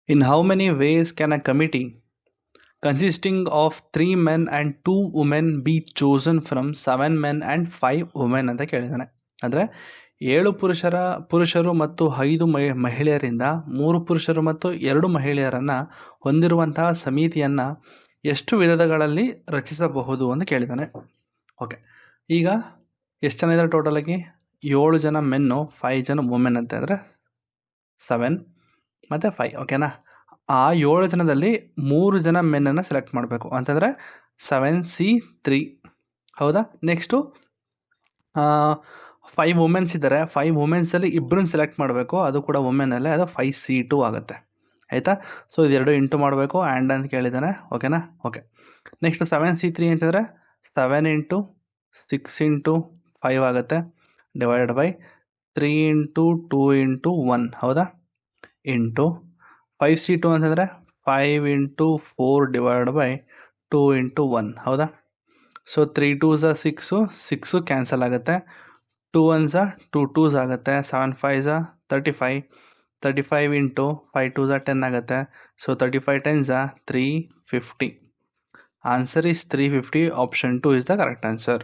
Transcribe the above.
In how many ways can a committee consisting of 3 men and 2 women be chosen from 7 men and 5 women ಅಂತ ಕೇಳಿದ್ದಾನೆ. ಅಂದರೆ 7 ಪುರುಷರು ಮತ್ತು 5 ಮಹಿಳೆಯರಿಂದ 3 ಪುರುಷರು ಮತ್ತು 2 ಮಹಿಳೆಯರನ್ನು ಹೊಂದಿರುವಂತಹ ಸಮಿತಿಯನ್ನು ಎಷ್ಟು ವಿಧಗಳಲ್ಲಿ ರಚಿಸಬಹುದು ಅಂತ ಕೇಳಿದ್ದಾನೆ. ಓಕೆ, ಈಗ ಎಷ್ಟು ಜನ ಇದ್ದಾರೆ ಟೋಟಲಾಗಿ? 7 ಜನ ಮೆನ್ನು, 5 ಜನ ವುಮೆನ್ ಅಂತ ಅಂದರೆ 7 ಮತ್ತು 5. ಓಕೆನಾ? ಆ 7 ಜನದಲ್ಲಿ 3 ಜನ ಮೆನ್ನನ್ನು ಸೆಲೆಕ್ಟ್ ಮಾಡಬೇಕು ಅಂತಂದರೆ 7C3. ಹೌದಾ? ನೆಕ್ಸ್ಟು 5 ವುಮೆನ್ಸ್ ಇದ್ದಾರೆ. 5 ವುಮೆನ್ಸಲ್ಲಿ ಇಬ್ಬರನ್ನ ಸೆಲೆಕ್ಟ್ ಮಾಡಬೇಕು, ಅದು ಕೂಡ ವುಮೆನಲ್ಲೇ, ಅದು 5C2 ಆಗುತ್ತೆ. ಆಯಿತಾ? ಸೊ ಇದೆರಡು ಇಂಟು ಮಾಡಬೇಕು, ಆ್ಯಂಡ್ ಅಂತ ಕೇಳಿದ್ದಾನೆ. ಓಕೆನಾ? ಓಕೆ. ನೆಕ್ಸ್ಟು 7C3 ಅಂತಂದರೆ 7 ಇಂಟು 6 ಇಂಟು 5 ಆಗುತ್ತೆ, ಡಿವೈಡೆಡ್ ಬೈ 3 ಇಂಟು 2 ಇಂಟು 1. ಹೌದಾ? ಇಂಟು 5C2 ಅಂತಂದರೆ 5 ಇಂಟು 4 ಡಿವೈಡ್ ಬೈ 2 ಇಂಟು 1. ಹೌದಾ? ಸೊ 3 2s 6, 6 ಕ್ಯಾನ್ಸಲ್ ಆಗುತ್ತೆ, 2 1s 2 2s ಆಗುತ್ತೆ, 7 5s 35, 35 ಇಂಟು 5 2s 10 ಆಗುತ್ತೆ. So 35 10s 350. Answer is 350. Option 2 is the correct answer.